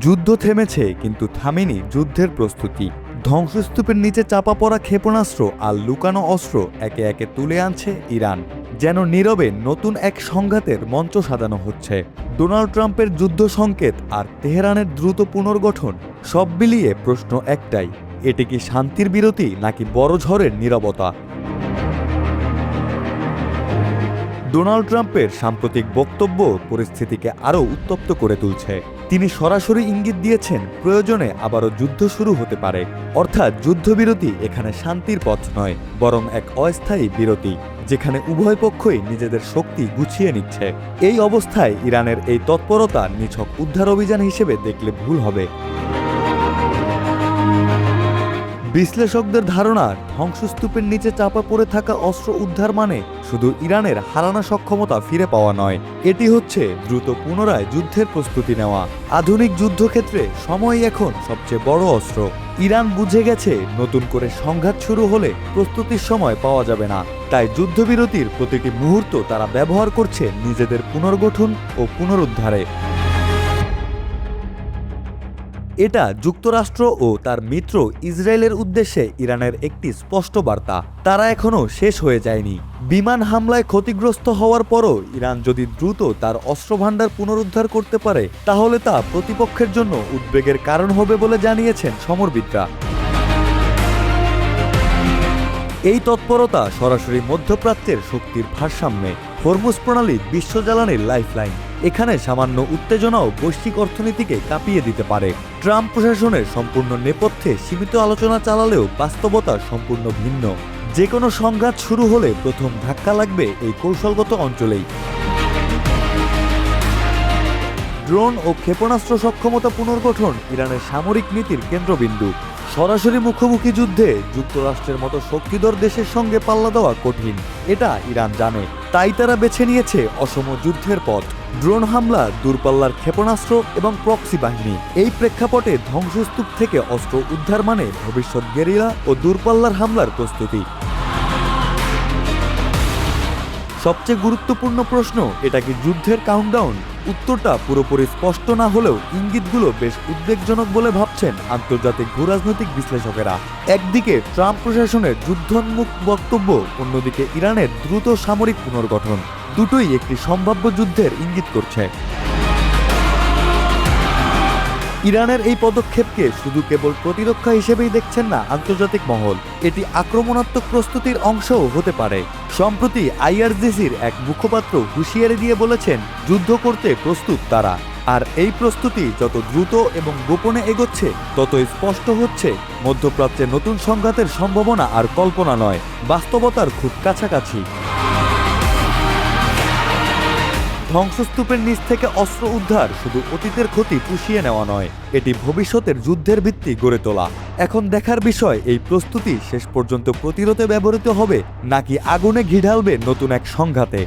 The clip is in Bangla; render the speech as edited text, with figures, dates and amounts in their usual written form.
যুদ্ধ থেমেছে, কিন্তু থামেনি যুদ্ধের প্রস্তুতি। ধ্বংসস্তূপের নিচে চাপা পড়া ক্ষেপণাস্ত্র আর লুকানো অস্ত্র একে একে তুলে আনছে ইরান। যেন নীরবে নতুন এক সংঘাতের মঞ্চ সাজানো হচ্ছে। ডোনাল্ড ট্রাম্পের যুদ্ধ সংকেত আর তেহরানের দ্রুত পুনর্গঠন, সব মিলিয়ে প্রশ্ন একটাই, এটি কি শান্তির বিরতি নাকি বড় ঝড়ের নীরবতা? ডোনাল্ড ট্রাম্পের সাম্প্রতিক বক্তব্য পরিস্থিতিকে আরও উত্তপ্ত করে তুলছে। তিনি সরাসরি ইঙ্গিত দিয়েছেন প্রয়োজনে আবারও যুদ্ধ শুরু হতে পারে। অর্থাৎ যুদ্ধবিরতি এখানে শান্তির পথ নয়, বরং এক অস্থায়ী বিরতি, যেখানে উভয় পক্ষই নিজেদের শক্তি গুছিয়ে নিচ্ছে। এই অবস্থায় ইরানের এই তৎপরতা নিছক উদ্ধার অভিযান হিসেবে দেখলে ভুল হবে। বিশ্লেষকদের ধারণা, ধ্বংসস্তূপের নিচে চাপা পড়ে থাকা অস্ত্র উদ্ধার মানে শুধু ইরানের হারানো সক্ষমতা ফিরে পাওয়া নয়, এটি হচ্ছে দ্রুত পুনরায় যুদ্ধের প্রস্তুতি নেওয়া। আধুনিক যুদ্ধক্ষেত্রে সময় এখন সবচেয়ে বড় অস্ত্র। ইরান বুঝে গেছে, নতুন করে সংঘাত শুরু হলে প্রস্তুতির সময় পাওয়া যাবে না। তাই যুদ্ধবিরতির প্রতিটি মুহূর্ত তারা ব্যবহার করছে নিজেদের পুনর্গঠন ও পুনরুদ্ধারে। এটা যুক্তরাষ্ট্র ও তার মিত্র ইসরায়েলের উদ্দেশ্যে ইরানের একটি স্পষ্ট বার্তা। তারা এখনও শেষ হয়ে যায়নি। বিমান হামলায় ক্ষতিগ্রস্ত হওয়ার পরও ইরান যদি দ্রুত তার অস্ত্রভাণ্ডার পুনরুদ্ধার করতে পারে, তাহলে তা প্রতিপক্ষের জন্য উদ্বেগের কারণ হবে বলে জানিয়েছেন সমরবিদরা। এই তৎপরতা সরাসরি মধ্যপ্রাচ্যের শক্তির ভারসাম্যে। হরমুজ প্রণালী বিশ্ব জ্বালানির লাইফলাইন। এখানে সামান্য উত্তেজনাও বৈশ্বিক অর্থনীতিকে কাঁপিয়ে দিতে পারে। ট্রাম্প প্রশাসনের সম্পূর্ণ নেপথ্যে সীমিত আলোচনা চালালেও বাস্তবতা সম্পূর্ণ ভিন্ন। যে কোনো সংঘাত শুরু হলে প্রথম ধাক্কা লাগবে এই কৌশলগত অঞ্চলেই। ড্রোন ও ক্ষেপণাস্ত্র সক্ষমতা পুনর্গঠন ইরানের সামরিক নীতির কেন্দ্রবিন্দু। সরাসরি মুখোমুখি যুদ্ধে যুক্তরাষ্ট্রের মতো শক্তিধর দেশের সঙ্গে পাল্লা দেওয়া কঠিন, এটা ইরান জানে। তাই তারা বেছে নিয়েছে অসম যুদ্ধের পথ। ড্রোন হামলা, দূরপাল্লার ক্ষেপণাস্ত্র এবং প্রক্সি বাহিনী। এই প্রেক্ষাপটে ধ্বংসস্তূপ থেকে অস্ত্র উদ্ধার মানে ভবিষ্যৎ গেরিলা ও দূরপাল্লার হামলার প্রস্তুতি। সবচেয়ে গুরুত্বপূর্ণ প্রশ্ন, এটা কি যুদ্ধের কাউন্টডাউন? উত্তরটা পুরোপুরি স্পষ্ট না হলেও ইঙ্গিতগুলো বেশ উদ্বেগজনক বলে ভাবছেন আন্তর্জাতিক ভূরাজনৈতিক বিশ্লেষকেরা। একদিকে ট্রাম্প প্রশাসনের যুদ্ধোন্মুখ বক্তব্য, অন্যদিকে ইরানের দ্রুত সামরিক পুনর্গঠন। দুটোই একটি সম্ভাব্য যুদ্ধের ইঙ্গিত করছে। ইরানের এই পদক্ষেপকে শুধু কেবল প্রতিরক্ষা হিসেবেই দেখছেন না আন্তর্জাতিক মহল, এটি আক্রমণাত্মক প্রস্তুতির অংশও হতে পারে। সম্প্রতি আইআরজিসির এক মুখপাত্র হুঁশিয়ারি দিয়ে বলেছেন, যুদ্ধ করতে প্রস্তুত তারা। আর এই প্রস্তুতি যত দ্রুত এবং গোপনে এগোচ্ছে, ততই স্পষ্ট হচ্ছে মধ্যপ্রাচ্যে নতুন সংঘাতের সম্ভাবনা আর কল্পনা নয়, বাস্তবতার খুব কাছাকাছি। ধ্বংসস্তূপের নিচ থেকে অস্ত্র উদ্ধার শুধু অতীতের ক্ষতি পুষিয়ে নেওয়া নয়, এটি ভবিষ্যতের যুদ্ধের ভিত্তি গড়ে তোলা। এখন দেখার বিষয়, এই প্রস্তুতি শেষ পর্যন্ত প্রতিরোধে ব্যবহৃত হবে নাকি আগুনে ঘি ঢালবে নতুন এক সংঘাতে।